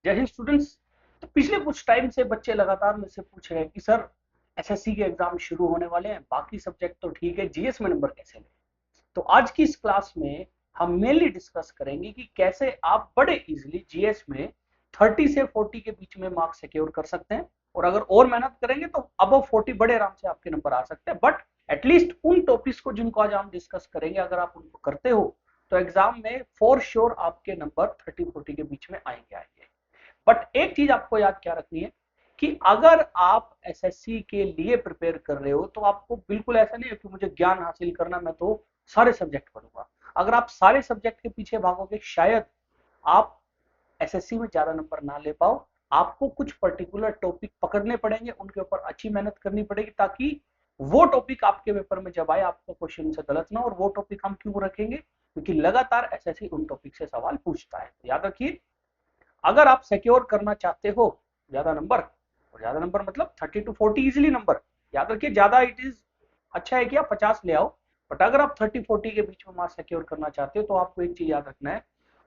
जय हिंद स्टूडेंट्स। तो पिछले कुछ टाइम से बच्चे लगातार मुझसे पूछ रहे हैं कि सर एसएससी के एग्जाम शुरू होने वाले हैं, बाकी सब्जेक्ट तो ठीक है, जीएस में नंबर कैसे लें। तो आज की इस क्लास में हम मेनली डिस्कस करेंगे कि कैसे आप बड़े इजीली जीएस में 30 से 40 के बीच में मार्क्स सिक्योर कर सकते हैं, और अगर और मेहनत करेंगे तो अबव 40 बड़े आराम से आपके नंबर आ सकते हैं। बट एटलीस्ट उन टॉपिक्स को जिनको आज हम डिस्कस करेंगे, अगर आप उनको करते हो तो एग्जाम में फॉर श्योर आपके नंबर 30-40 के बीच में आएंगे। बट एक चीज आपको याद क्या रखनी है कि अगर आप एसएससी के लिए प्रिपेयर कर रहे हो तो आपको बिल्कुल ऐसा नहीं है कि मुझे ज्ञान हासिल करना, मैं तो सारे सब्जेक्ट पढ़ूंगा। अगर आप सारे सब्जेक्ट के पीछे भागोगे शायद आप एसएससी में ज्यादा नंबर ना ले पाओ। आपको कुछ पर्टिकुलर टॉपिक पकड़ने पड़ेंगे, उनके ऊपर अच्छी मेहनत करनी पड़ेगी, ताकि वो टॉपिक आपके पेपर में जब आए आपका क्वेश्चन से गलत ना। और वो टॉपिक हम क्यों रखेंगे, क्योंकि लगातार एसएससी उन टॉपिक से सवाल पूछता है। तो याद रखिए, अगर आप सिक्योर करना चाहते हो ज्यादा नंबर, और ज्यादा नंबर मतलब 30 to 40 इजिली नंबर, याद रखिए ज्यादा इट इज अच्छा है कि आप 50 ले आओ। बट अगर आप 30-40 के बीच में मार्क्स सिक्योर करना चाहते हो तो आपको एक चीज याद रखना है,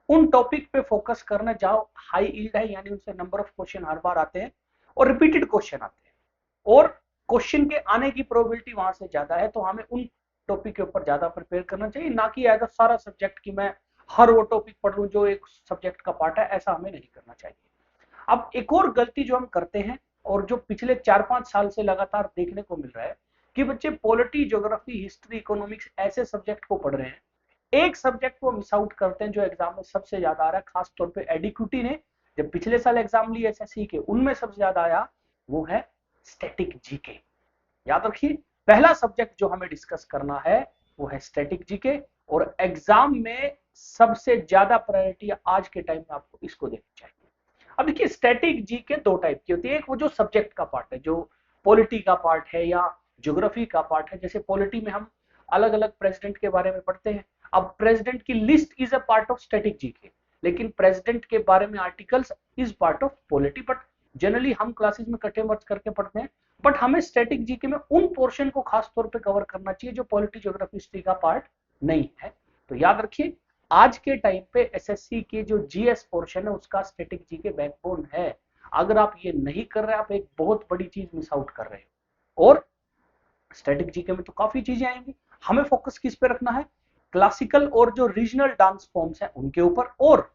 उन टॉपिक पे फोकस करना जाओ हाई यील्ड है, यानी उनसे नंबर ऑफ क्वेश्चन हर बार आते हैं और रिपीटेड क्वेश्चन आते हैं, और क्वेश्चन के आने की प्रोबेबिलिटी वहां से ज्यादा है। तो हमें उन टॉपिक के ऊपर ज्यादा प्रिपेयर करना चाहिए, ना कि एज अ सारा सब्जेक्ट की मैं हर वो टॉपिक पढ़ लूं जो एक सब्जेक्ट का पार्ट है। ऐसा हमें नहीं करना चाहिए। अब एक और गलती जो हम करते हैं, और जो पिछले 4-5 साल से लगातार देखने को मिल रहा है, कि बच्चे पॉलिटी, ज्योग्राफी, हिस्ट्री, इकोनॉमिक्स ऐसे सब्जेक्ट को पढ़ रहे हैं, एक सब्जेक्ट को मिस आउट करते हैं जो एग्जाम में सबसे ज्यादा आ रहा है, खासतौर पे एडिक्यूटी ने जब पिछले साल एग्जाम लिए एसएससी के, उनमें सबसे ज्यादा आया, वो है स्टैटिक जीके। याद रखिए, पहला सब्जेक्ट जो हमें डिस्कस करना है वो है स्टैटिक जीके, और एग्जाम में सबसे ज्यादा प्रायोरिटी आज के टाइम में आपको इसको देनी चाहिए। अब देखिए, स्टैटिक जीके दो टाइप की होती है। एक वो जो सब्जेक्ट का पार्ट है, जो पॉलिटी का पार्ट है या ज्योग्राफी का पार्ट है। जैसे पॉलिटी में हम अलग अलग प्रेसिडेंट के बारे में पढ़ते हैं। अब प्रेसिडेंट की list is a part of static GK, लेकिन प्रेसिडेंट के बारे में articles is part of polity. But generally हम क्लासेस में कटे मर्ज करके पढ़ते हैं। बट हमें स्टैटिक जीके में उन पोर्शन को खास तौर पे कवर करना चाहिए जो पॉलिटी, ज्योग्राफी, हिस्ट्री का पार्ट नहीं है। तो याद रखिए, आज के टाइम पे एसएससी के जो जीएस पोर्शन है उसका स्टैटिक जीके बैकबोन है। अगर आप ये नहीं कर रहे, आप एक बहुत बड़ी चीज मिस आउट कर रहे हो। और स्टैटिक जीके में तो काफी चीजें आएंगी, हमें फोकस किस पे रखना है, क्लासिकल और जो रीजनल डांस फॉर्म्स हैं उनके ऊपर, और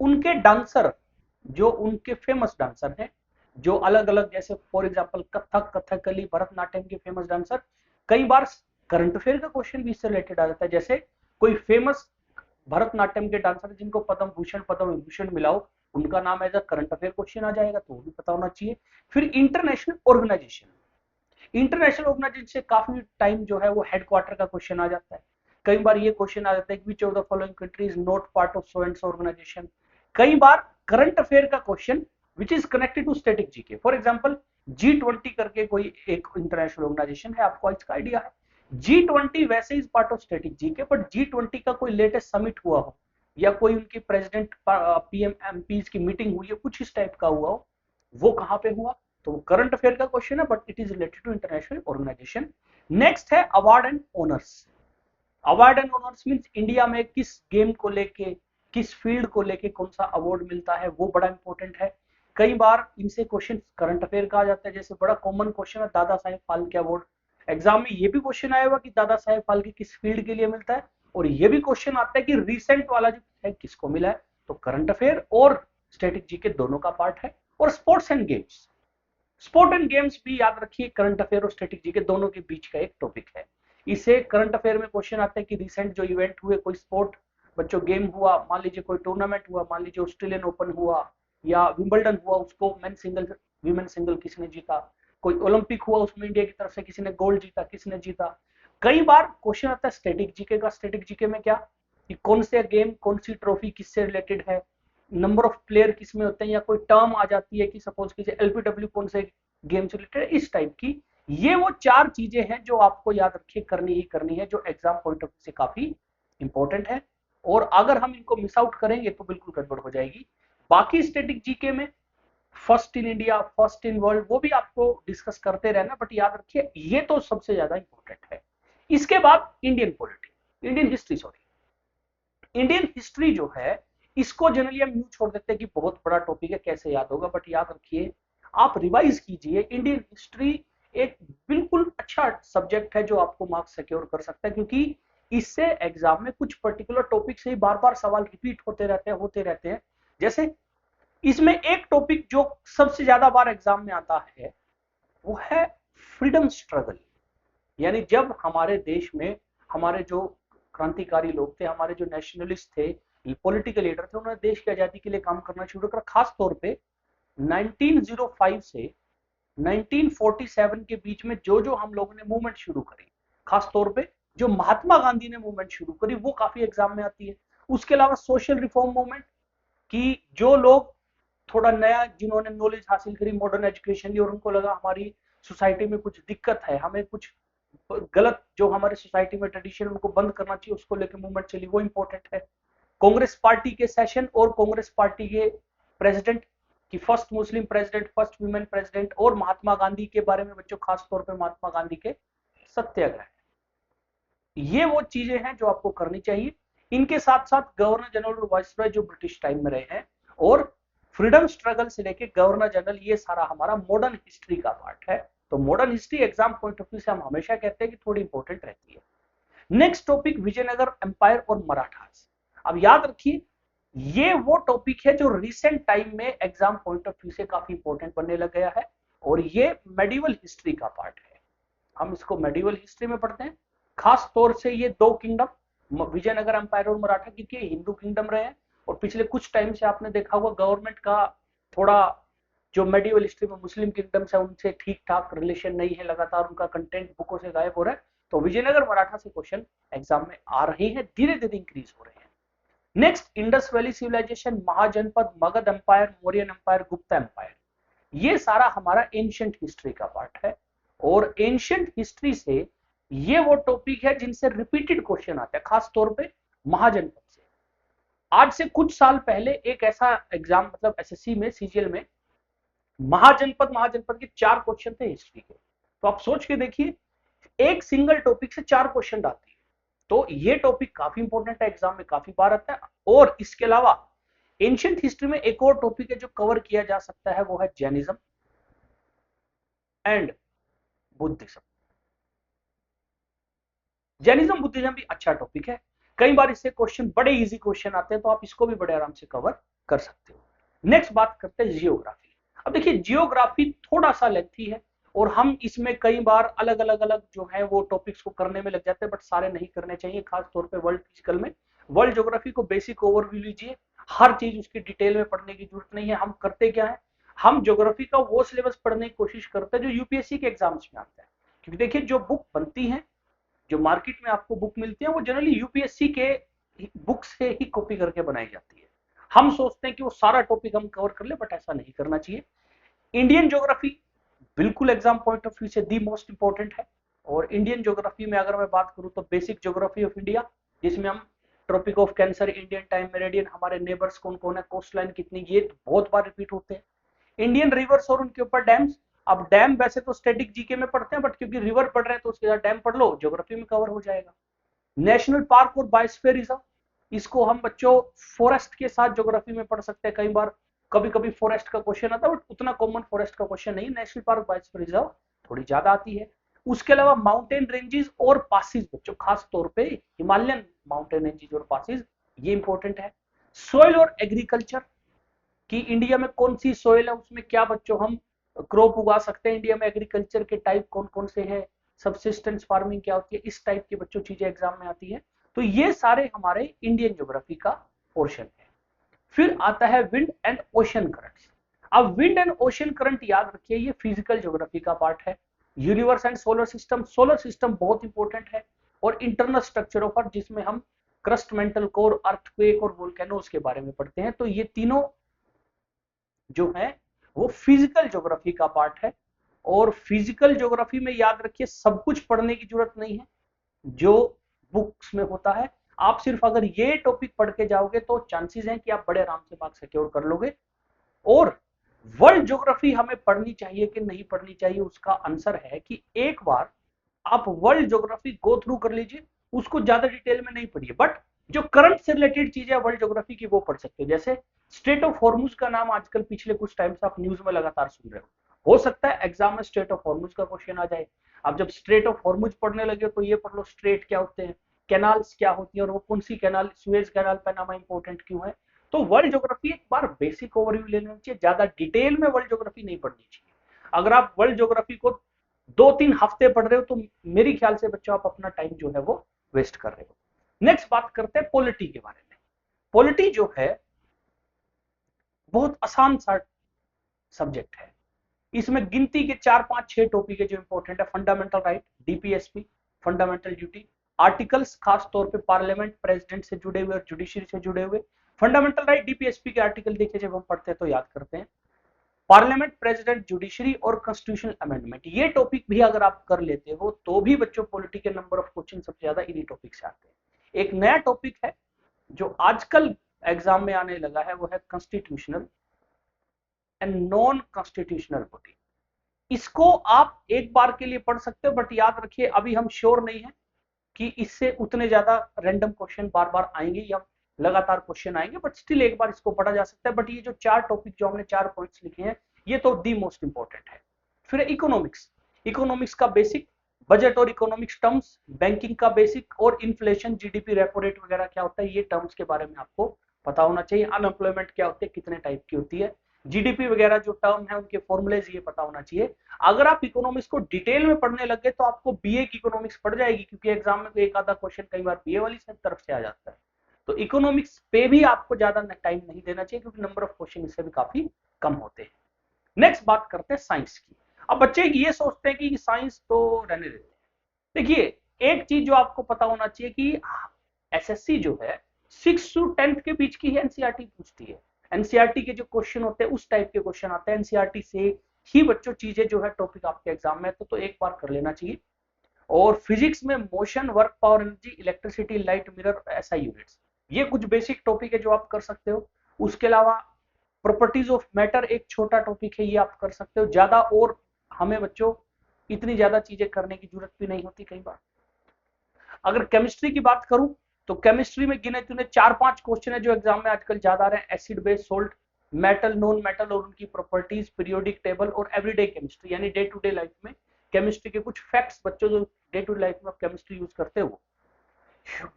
उनके डांसर, जो उनके फेमस डांसर हैं, जो अलग अलग, जैसे फॉर एग्जांपल कथक, कथकली, भरतनाट्यम के फेमस डांसर। कई बार करंट अफेयर का क्वेश्चन भी इससे रिलेटेड आ जाता है। जैसे कोई फेमस भरतनाट्यम के डांसर जिनको पद्म भूषण, पद्म विभूषण मिला हो, उनका नाम as a current affair question आ जाएगा, तो वो भी पता होना चाहिए। फिर इंटरनेशनल ऑर्गेनाइजेशन, इंटरनेशनल ऑर्गेनाइजेशन से काफी टाइम जो है वो हेडक्वार्टर का क्वेश्चन आ जाता है। कई बार ये क्वेश्चन आ जाता है कि which of the following country is not part of so and so organisation. कई बार करंट अफेयर का question which is connected to static GK. For example G20 करके कोई एक इंटरनेशनल ऑर्गेनाइजेशन है, आपको इसका आइडिया है। G20 वैसे is part of static GK, but G20 का कोई लेटेस्ट समिट हुआ हो, या कोई उनकी प्रेसिडेंट, पीएम, एमपीज की मीटिंग हुई है, कुछ इस टाइप का हुआ हो, वो कहां पे हुआ, तो करंट अफेयर का क्वेश्चन है, but it is related to international organization. Next है award and honours. Award and honours means India में किस गेम को लेके, किस फील्ड को लेके कौन सा अवार्ड मिलता है, वो बड़ा इंपॉर्टेंट है। कई बार इनसे क्वेश्चन करंट अफेयर का आ जाता है। जैसे बड़ा कॉमन क्वेश्चन है दादा साहेब फाल्के अवार्ड, एग्जाम में ये भी क्वेश्चन आया हुआ कि दादा साहेब फाल्के किस फील्ड के लिए मिलता है, और ये भी क्वेश्चन आता है कि रिसेंट वाला जो है किसको मिला है। तो करंट अफेयर और स्टैटिक जीके दोनों का पार्ट है। और sports and games, sport and games भी याद रखिए करंट अफेयर और स्ट्रेटेजी के दोनों के बीच का एक टॉपिक है। इसे करंट अफेयर में क्वेश्चन आते हैं कि रिसेंट जो इवेंट हुए, कोई स्पोर्ट बच्चों गेम हुआ, मान लीजिए कोई टूर्नामेंट हुआ, मान लीजिए ऑस्ट्रेलियन ओपन हुआ या विंबलडन हुआ, उसको मेन सिंगल, वीमेन सिंगल किसने जीता, कोई ओलंपिक हुआ उसमें इंडिया की तरफ से किसी ने गोल्ड जीता, किसने जीता। कई बार क्वेश्चन आता है स्टैटिक जीके का। स्टैटिक जीके में क्या, कि कौन से गेम, कौन सी ट्रॉफी किससे रिलेटेड है, नंबर ऑफ प्लेयर किसमें होते हैं, या कोई टर्म आ जाती है कि सपोज कीजिए एलपीडब्ल्यू कौन से गेम से रिलेटेड, इस टाइप की। ये वो चार चीजें हैं जो आपको याद रखिए करनी ही करनी है, जो एग्जाम पॉइंट ऑफ व्यू से काफी इंपॉर्टेंट है। और अगर हम इनको मिस आउट करेंगे तो बिल्कुल गड़बड़ हो जाएगी। बाकी स्टैटिक जीके में first in India, first in world, वो भी आपको डिस्कस करते रहना, बट याद रखिए ये तो सबसे ज्यादा इंपॉर्टेंट है। इसके बाद Indian polity, Indian history, sorry, Indian history जो है, इसको जनरली हम यूं छोड़ देते हैं कि बहुत बड़ा टॉपिक है, कैसे याद होगा, बट याद रखिए, आप रिवाइज कीजिए। इंडियन हिस्ट्री एक बिल्कुल अच्छा सब्जेक्ट है जो आपको मार्क्स सिक्योर कर सकता है, क्योंकि इससे एग्जाम में कुछ पर्टिकुलर टॉपिक से ही बार बार सवाल रिपीट होते रहते हैं। जैसे इसमें एक टॉपिक जो सबसे ज्यादा बार एग्जाम में आता है वो है फ्रीडम स्ट्रगल। यानी जब हमारे देश में हमारे जो क्रांतिकारी लोग थे, हमारे जो नेशनलिस्ट थे, पॉलिटिकल लीडर थे, उन्होंने देश की आजादी के लिए काम करना शुरू करा। खास तौर पे 1905 से 1947 के बीच में जो जो हम लोगों ने मूवमेंट शुरू करी, खास तौर पे जो महात्मा गांधी ने मूवमेंट शुरू करी, वो काफी एग्जाम में आती है। उसके अलावा सोशल रिफॉर्म मूवमेंट की जो लोग थोड़ा नया, जिन्होंने नॉलेज हासिल करी, मॉडर्न एजुकेशन ली, और उनको लगा हमारी सोसाइटी में कुछ दिक्कत है, हमें कुछ गलत जो हमारे सोसाइटी में ट्रेडिशन उनको बंद करना चाहिए, उसको लेकर मूवमेंट चली, वो इंपॉर्टेंट है। कांग्रेस पार्टी के सेशन और कांग्रेस पार्टी के प्रेसिडेंट की first Muslim president, first women president, और महात्मा गांधी के बारे में बच्चों खास तौर पे महात्मा गांधी के सत्याग्रह, ये वो चीजें हैं जो आपको करनी चाहिए। इनके साथ साथ गवर्नर जनरल और वाइसरॉय जो ब्रिटिश टाइम में रहे हैं, और फ्रीडम स्ट्रगल से लेके गवर्नर जनरल, ये सारा हमारा मॉडर्न हिस्ट्री का पार्ट है। तो modern history exam point of view से हम हमेशा कहते हैं कि थोड़ी इंपॉर्टेंट रहती है। नेक्स्ट टॉपिक विजयनगर एम्पायर और मराठास। अब याद रखिए, ये वो टॉपिक है जो रिसेंट टाइम में एग्जाम पॉइंट ऑफ व्यू से काफी इंपॉर्टेंट बनने लग गया है, और ये मेडिवल हिस्ट्री का पार्ट है। हम इसको मेडिवल हिस्ट्री में पढ़ते हैं। खास तौर से ये दो किंगडम, विजयनगर एम्पायर और मराठा, क्योंकि हिंदू किंगडम रहे हैं, और पिछले कुछ टाइम से आपने देखा होगा गवर्नमेंट का थोड़ा जो मेडिवल हिस्ट्री में मुस्लिम किंगडम्स है उनसे ठीक ठाक रिलेशन नहीं है, लगातार उनका कंटेंट बुकों से गायब हो रहा है। तो विजयनगर मराठा से क्वेश्चन एग्जाम में आ रहे हैं, धीरे धीरे इंक्रीज हो रहे हैं। Next, Indus Valley civilization, Mahajanapada, Magadh empire, Mauryan empire, Gupta empire, ये सारा हमारा एंशिएंट हिस्ट्री का पार्ट है। और एंशिएंट हिस्ट्री से ये वो टॉपिक है जिनसे रिपीटेड क्वेश्चन आते हैं, खास तौर पे महाजनपद से। आज से कुछ साल पहले एक ऐसा एग्जाम, मतलब एसएससी में, सीजीएल में, महाजनपद के 4 क्वेश्चन थे हिस्ट्री के। तो आप सोच के देखिए, एक सिंगल टॉपिक से 4 क्वेश्चन आते हैं। तो ये टॉपिक काफी इंपॉर्टेंट है, एग्जाम में काफी बार आता है। और इसके अलावा एंशिएंट हिस्ट्री में एक और टॉपिक है जो कवर किया जा सकता है, वो है Jainism and Buddhism. Jainism Buddhism भी अच्छा टॉपिक है, कई बार इससे क्वेश्चन, बड़े इजी क्वेश्चन आते हैं, तो आप इसको भी बड़े आराम से कवर कर सकते हो। नेक्स्ट बात करते हैं जियोग्राफी। अब देखिए, जियोग्राफी थोड़ा सा लेंथी है, और हम इसमें कई बार अलग अलग जो है वो टॉपिक्स को करने में लग जाते हैं, बट सारे नहीं करने चाहिए। खास तौर पे वर्ल्ड फिजिकल में वर्ल्ड ज्योग्राफी को बेसिक ओवरव्यू लीजिए, हर चीज उसकी डिटेल में पढ़ने की जरूरत नहीं है। हम करते क्या है, हम ज्योग्राफी का वो सिलेबस पढ़ने की कोशिश करते हैं जो यूपीएससी के एग्जाम्स में आता है। क्योंकि देखिए, जो बुक बनती है, जो मार्केट में आपको बुक मिलती है, वो जनरली यूपीएससी के बुक से ही कॉपी करके बनाई जाती है। हम सोचते हैं कि वो सारा टॉपिक हम कवर कर ले, बट ऐसा नहीं करना चाहिए। इंडियन ज्योग्राफी बिल्कुल एग्जाम पॉइंट ऑफ व्यू से दी मोस्ट इंपॉर्टेंट है। और इंडियन ज्योग्राफी में अगर मैं बात करूं तो बेसिक ज्योग्राफी ऑफ इंडिया, जिसमें हम tropic of cancer, Indian time meridian, हमारे नेबर्स कौन कौन है, कोस्ट लाइन कितनी, ये बहुत बार रिपीट होते हैं। इंडियन रिवर्स और उनके ऊपर डैम्स। अब डैम वैसे तो स्टैटिक जीके में पढ़ते हैं, बट क्योंकि रिवर पढ़ रहे हैं तो उसके साथ डैम पढ़ लो, ज्योग्राफी में कवर हो जाएगा। नेशनल पार्क और बायोस्फीयर रिजर्व, इसको हम बच्चों फॉरेस्ट के साथ ज्योग्राफी में पढ़ सकते हैं। कई बार कभी कभी फॉरेस्ट का क्वेश्चन आता है, बट उतना कॉमन फॉरेस्ट का क्वेश्चन नहीं। नेशनल पार्क, बायोस्फीयर रिजर्व थोड़ी ज्यादा आती है। उसके अलावा माउंटेन रेंजेस और पासिस बच्चों, खास तौर पे हिमालयन माउंटेन रेंजेस और पासिस, ये इंपॉर्टेंट है। सोइल और एग्रीकल्चर, कि इंडिया में कौन सी सोइल है, उसमें क्या बच्चों हम क्रॉप उगा सकते हैं, इंडिया में एग्रीकल्चर के टाइप कौन कौन से हैं, सबसिस्टेंस फार्मिंग क्या होती है, इस टाइप की बच्चों चीजें एग्जाम में आती है। तो ये सारे हमारे इंडियन ज्योग्राफी का पोर्शन है। फिर आता है विंड एंड ओशन करंट्स। अब विंड एंड ओशन करंट याद रखिए, ये फिजिकल ज्योग्राफी का पार्ट है। Universe and solar system, solar system बहुत इंपॉर्टेंट है। और इंटरनल स्ट्रक्चर ऑफ अर्थ, जिसमें हम क्रस्ट, मेंटल कोर, अर्थक्वेक और वोल्केनोज के बारे में पढ़ते हैं। तो ये तीनों जो है वो फिजिकल ज्योग्राफी का पार्ट है। और फिजिकल ज्योग्राफी में याद रखिए, सब कुछ पढ़ने की जरूरत नहीं है जो बुक्स में होता है। आप सिर्फ अगर ये टॉपिक पढ़ के जाओगे तो चांसेस हैं कि आप बड़े आराम से मार्क्स सिक्योर कर लोगे। और वर्ल्ड ज्योग्राफी हमें पढ़नी चाहिए कि नहीं पढ़नी चाहिए, उसका आंसर है कि एक बार आप वर्ल्ड ज्योग्राफी गो थ्रू कर लीजिए, उसको ज्यादा डिटेल में नहीं पढ़िए, बट जो करंट से रिलेटेड चीजें वर्ल्ड ज्योग्राफी की वो पढ़ सकते हो। जैसे स्ट्रेट ऑफ हॉर्मुज का नाम आजकल पिछले कुछ टाइम से आप न्यूज में लगातार सुन रहे हो सकता है एग्जाम में स्ट्रेट ऑफ हॉर्मुज का क्वेश्चन आ जाए। अब जब स्ट्रेट ऑफ हॉर्मुज पढ़ने लगे तो ये पढ़ लो स्ट्रेट क्या होते हैं, कैनाल्स क्या होती है, और वो कौन सी canal, Suez canal Panama important क्यों है। तो वर्ल्ड ज्योग्राफी एक बार बेसिक ओवरव्यू ले लेना चाहिए, ज्यादा डिटेल में वर्ल्ड ज्योग्राफी नहीं पढ़नी चाहिए। अगर आप वर्ल्ड ज्योग्राफी को 2-3 हफ्ते पढ़ रहे हो तो मेरे ख्याल से बच्चों आप अपना टाइम जो है वो वेस्ट कर रहे हो। नेक्स्ट बात करते हैं पॉलिटी के बारे में। पॉलिटी जो है बहुत आसान सा सब्जेक्ट है। इसमें गिनती के 4-5-6 टॉपिक है जो इंपॉर्टेंट है। Fundamental right, DPSP, fundamental duty, articles खास तौर पे पार्लियामेंट, प्रेसिडेंट से जुड़े हुए और जुडिशरी से जुड़े हुए। फंडामेंटल राइट डीपीएसपी के आर्टिकल देखिए जब हम पढ़ते हैं तो याद करते हैं। पार्लियामेंट, प्रेसिडेंट, जुडिशरी और कॉन्स्टिट्यूशनल अमेंडमेंट, ये टॉपिक भी अगर आप कर लेते हो तो भी बच्चों पॉलिटी के नंबर ऑफ क्वेश्चन सबसे ज्यादा इन्हीं टॉपिक से आते हैं। एक नया टॉपिक है जो आजकल एग्जाम में आने लगा है, वो है constitutional and non constitutional body. इसको आप एक बार के लिए पढ़ सकते हो, बट याद रखिए अभी हम श्योर नहीं है कि इससे उतने ज्यादा रैंडम क्वेश्चन बार बार आएंगे या लगातार क्वेश्चन आएंगे, बट स्टिल एक बार इसको पढ़ा जा सकता है। बट ये जो 4 टॉपिक जो हमने 4 पॉइंट्स लिखे हैं ये तो दी मोस्ट इंपॉर्टेंट है। फिर इकोनॉमिक्स, इकोनॉमिक्स का बेसिक, बजट और इकोनॉमिक्स टर्म्स, बैंकिंग का बेसिक और इन्फ्लेशन, जीडीपी, रेपो रेट वगैरह क्या होता है, ये टर्म्स के बारे में आपको पता होना चाहिए। अनएम्प्लॉयमेंट क्या होती है, कितने टाइप की होती है, जीडीपी वगैरह जो टर्म है उनके फॉर्मुलेज ये पता होना चाहिए। अगर आप इकोनॉमिक्स को डिटेल में पढ़ने लग गए तो आपको बीए की इकोनॉमिक्स पड़ जाएगी, क्योंकि एग्जाम में तो एक आधा क्वेश्चन कई बार बीए वाली तरफ से आ जाता है। तो इकोनॉमिक्स पे भी आपको ज्यादा टाइम नहीं देना चाहिए, क्योंकि नंबर ऑफ क्वेश्चन इससे भी काफी कम होते हैं। नेक्स्ट बात करते हैं साइंस की। अब बच्चे ये सोचते हैं कि साइंस तो रहने देते हैं। देखिए एक चीज जो आपको पता होना चाहिए कि एसएससी जो है 6 to 10th के बीच की ही एनसीईआरटी पूछती है। एनसीईआरटी के जो क्वेश्चन होते हैं उस टाइप के क्वेश्चन आते हैं, एनसीईआरटी से ही बच्चों चीजें जो है टॉपिक आपके एग्जाम में तो एक बार कर लेना चाहिए। और फिजिक्स में motion, work, power, energy, electricity, light, mirror, SI units, ये कुछ बेसिक टॉपिक है जो आप कर सकते हो। उसके अलावा प्रॉपर्टीज ऑफ मैटर एक छोटा टॉपिक है, ये आप कर सकते हो। ज्यादा और हमें बच्चों इतनी ज्यादा चीजें करने की जरूरत भी नहीं होती कई बार। अगर केमिस्ट्री की बात करूं तो केमिस्ट्री में गिने चुने 4-5 क्वेश्चन है जो एग्जाम में आजकल ज्यादा आ रहे हैं। Acid, base, salt, metal, non metal और उनकी प्रॉपर्टीज, पीरियोडिक टेबल और एवरीडे केमिस्ट्री, यानी डे टू डे लाइफ में केमिस्ट्री के कुछ फैक्ट्स बच्चों जो डे टू डे लाइफ में केमिस्ट्री यूज करते हो।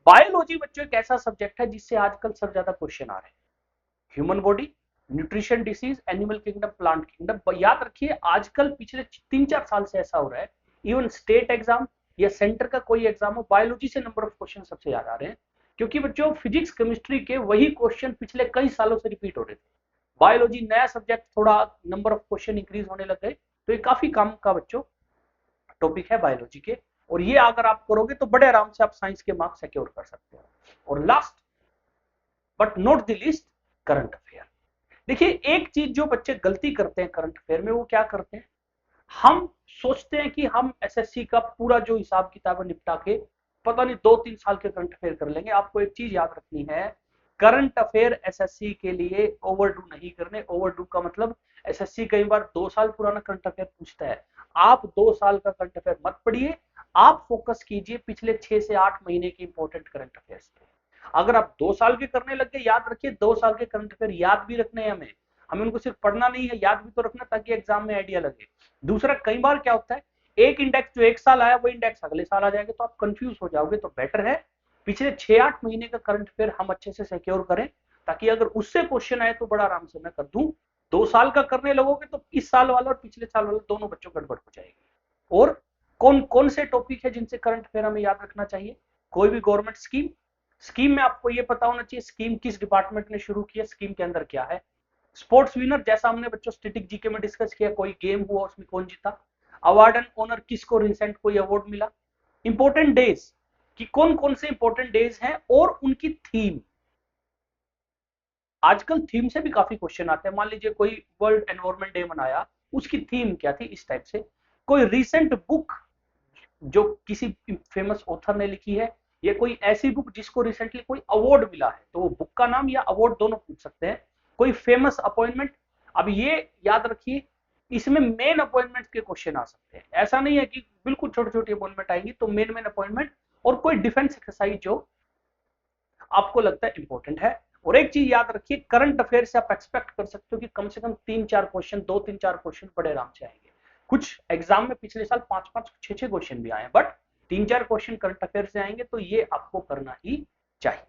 बायोलॉजी बच्चों एक ऐसा सब्जेक्ट है जिससे आजकल सब ज्यादा क्वेश्चन आ रहे हैं। Human body, nutrition, disease, animal kingdom, plant kingdom. याद रखिए आजकल पिछले 3-4 साल से ऐसा हो रहा है, इवन स्टेट एग्जाम या सेंटर का कोई एग्जाम हो, बायोलॉजी से नंबर ऑफ क्वेश्चन सबसे ज्यादा आ रहे हैं। क्योंकि बच्चों फिजिक्स केमिस्ट्री के वही क्वेश्चन पिछले कई सालों से रिपीट हो रहे थे। बायोलॉजी नया सब्जेक्ट, थोड़ा नंबर ऑफ क्वेश्चन इंक्रीज होने लग गए, तो ये काफी काम का बच्चों टॉपिक है बायोलॉजी के। और ये अगर आप करोगे तो बड़े आराम से आप साइंस के मार्क्स सिक्योर कर सकते हो। और last but not the least, current affair. देखिए एक चीज जो बच्चे गलती करते हैं करंट अफेयर में, वो क्या करते हैं, हम सोचते हैं कि हम एसएससी का पूरा जो हिसाब किताब निपटा के पता नहीं 2-3 साल के करंट अफेयर कर लेंगे। आपको एक चीज याद रखनी है, करंट अफेयर एसएससी के लिए ओवरडू नहीं करने। ओवरडू का मतलब एसएससी कई बार 2 साल पुराना करंट अफेयर पूछता है, आप 2 साल का करंट अफेयर मत पढ़िए, आप फोकस कीजिए पिछले 6 से 8 महीने के इंपॉर्टेंट करंट अफेयर्स पे। अगर आप 2 साल के करने लग गए, याद रखिए 2 साल के करंट अफेयर याद भी रखने हैं हमें, हमें उनको सिर्फ पढ़ना नहीं है, याद भी तो रखना, ताकि एग्जाम में आइडिया लगे। दूसरा कई बार क्या होता है, एक इंडेक्स जो एक साल आया वो इंडेक्स अगले साल आ जाएगा, तो आप कंफ्यूज हो जाओगे। तो बेटर है पिछले 6-8 महीने का करंट अफेयर हम अच्छे से सिक्योर करें, ताकि अगर उससे क्वेश्चन आए तो बड़ा आराम से मैं कर दूं। 2 साल का करने लगोगे तो इस साल वाला और पिछले साल वाला दोनों बच्चों गड़बड़ हो जाएगी। और कौन कौन से टॉपिक है जिनसे करंट अफेयर हमें याद रखना चाहिए, कोई भी गवर्नमेंट स्कीम, स्कीम में आपको ये पता होना चाहिए स्कीम किस डिपार्टमेंट ने शुरू किया, स्कीम के अंदर क्या है। स्पोर्ट्स विनर, जैसा हमने बच्चों स्टैटिक जीके में डिस्कस किया, कोई गेम हुआ उसमें कौन जीता। अवार्ड एंड ऑनर, किसको रिसेंट कोई अवार्ड मिला। इंपॉर्टेंट डेज कि कौन कौन से इंपॉर्टेंट डेज हैं और उनकी थीम। आजकल थीम से भी काफी क्वेश्चन आते हैं, मान लीजिए कोई वर्ल्ड एनवायरमेंट डे मनाया, उसकी थीम क्या थी, इस टाइप से। कोई रिसेंट बुक जो किसी फेमस ऑथर ने लिखी है, या कोई ऐसी बुक जिसको रिसेंटली कोई अवार्ड मिला है, तो वो बुक का नाम या अवार्ड दोनों पूछ सकते हैं। कोई फेमस अपॉइंटमेंट, अब ये याद रखिए इसमें मेन अपॉइंटमेंट के क्वेश्चन आ सकते हैं, ऐसा नहीं है कि बिल्कुल छोटी छोटी अपॉइंटमेंट आएंगी, तो मेन अपॉइंटमेंट। और कोई डिफेंस एक्सरसाइज जो आपको लगता है इंपॉर्टेंट है। और एक चीज याद रखिए, करंट अफेयर से आप एक्सपेक्ट कर सकते हो कि कम से कम 3-4 क्वेश्चन, 2-3-4 क्वेश्चन बड़े आराम से आएंगे। कुछ एग्जाम में पिछले साल 5-5, 6-6 क्वेश्चन भी आए, बट 3-4 क्वेश्चन करंट अफेयर से आएंगे, तो ये आपको करना ही चाहिए।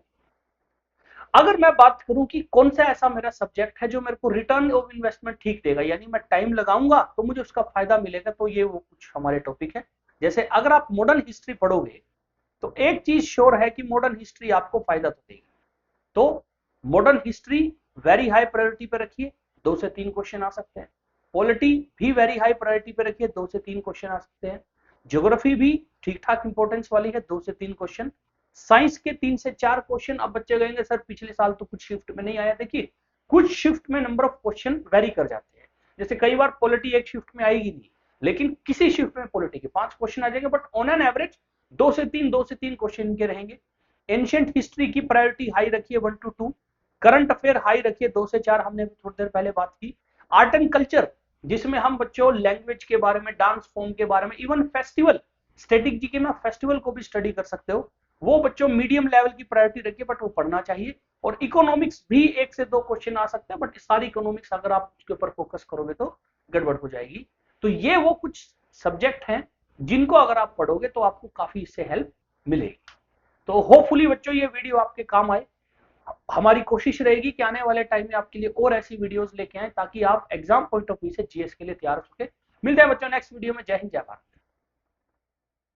अगर मैं बात करूं कि कौन सा ऐसा मेरा सब्जेक्ट है जो मेरे को रिटर्न ऑफ इन्वेस्टमेंट ठीक देगा, यानी मैं टाइम लगाऊंगा तो मुझे उसका फायदा मिलेगा, तो ये वो कुछ हमारे टॉपिक है। जैसे अगर आप मॉडर्न हिस्ट्री पढ़ोगे तो एक चीज श्योर है कि मॉडर्न हिस्ट्री आपको फायदा तो देगी। तो modern history very high priority पे रखिए, 2 से 3 क्वेश्चन आ सकते हैं। पॉलिटी भी वेरी हाई प्रायोरिटी पे रखिए, 2 से 3 क्वेश्चन आ सकते हैं। ज्योग्राफी भी ठीक ठाक इंपॉर्टेंस वाली है, 2 से 3 क्वेश्चन। साइंस के 3 से 4 क्वेश्चन। अब बच्चे कहेंगे सर पिछले साल तो कुछ शिफ्ट में नहीं आया, देखिए कुछ शिफ्ट में नंबर ऑफ क्वेश्चन वेरी कर जाते हैं। जैसे कई बार पॉलिटी एक शिफ्ट में आएगी नहीं, लेकिन किसी शिफ्ट में पॉलिटी के 5 क्वेश्चन आ जाएंगे, बट ऑन एन एवरेज 2 से 3 क्वेश्चन के रहेंगे। एंशियंट हिस्ट्री की प्रायोरिटी हाई रखिए, 1 to 2। करंट अफेयर हाई रखिए, 2 से 4, हमने थोड़ी देर पहले बात की। आर्ट एंड कल्चर, जिसमें हम बच्चों लैंग्वेज के बारे में, डांस फॉर्म के बारे में, इवन फेस्टिवल, स्टैटिक जीके में फेस्टिवल को भी स्टडी कर सकते हो, वो बच्चों मीडियम लेवल की प्रायोरिटी रखिए, बट वो पढ़ना चाहिए। और इकोनॉमिक्स भी 1 से 2 क्वेश्चन आ सकते हैं, बट सारी इकोनॉमिक्स अगर आप उसके ऊपर फोकस करोगे तो गड़बड़ हो जाएगी। तो ये वो कुछ सब्जेक्ट हैं जिनको अगर आप पढ़ोगे तो आपको काफी इससे हेल्प मिलेगी। तो होपफुली बच्चों ये वीडियो आपके काम आए। हमारी कोशिश रहेगी कि आने वाले टाइम में आपके लिए और ऐसी वीडियोस लेके आए, ताकि आप एग्जाम पॉइंट ऑफ व्यू से जीएस के लिए तैयार हो सके। मिलते हैं बच्चों नेक्स्ट वीडियो में। जय हिंद, जय भारत।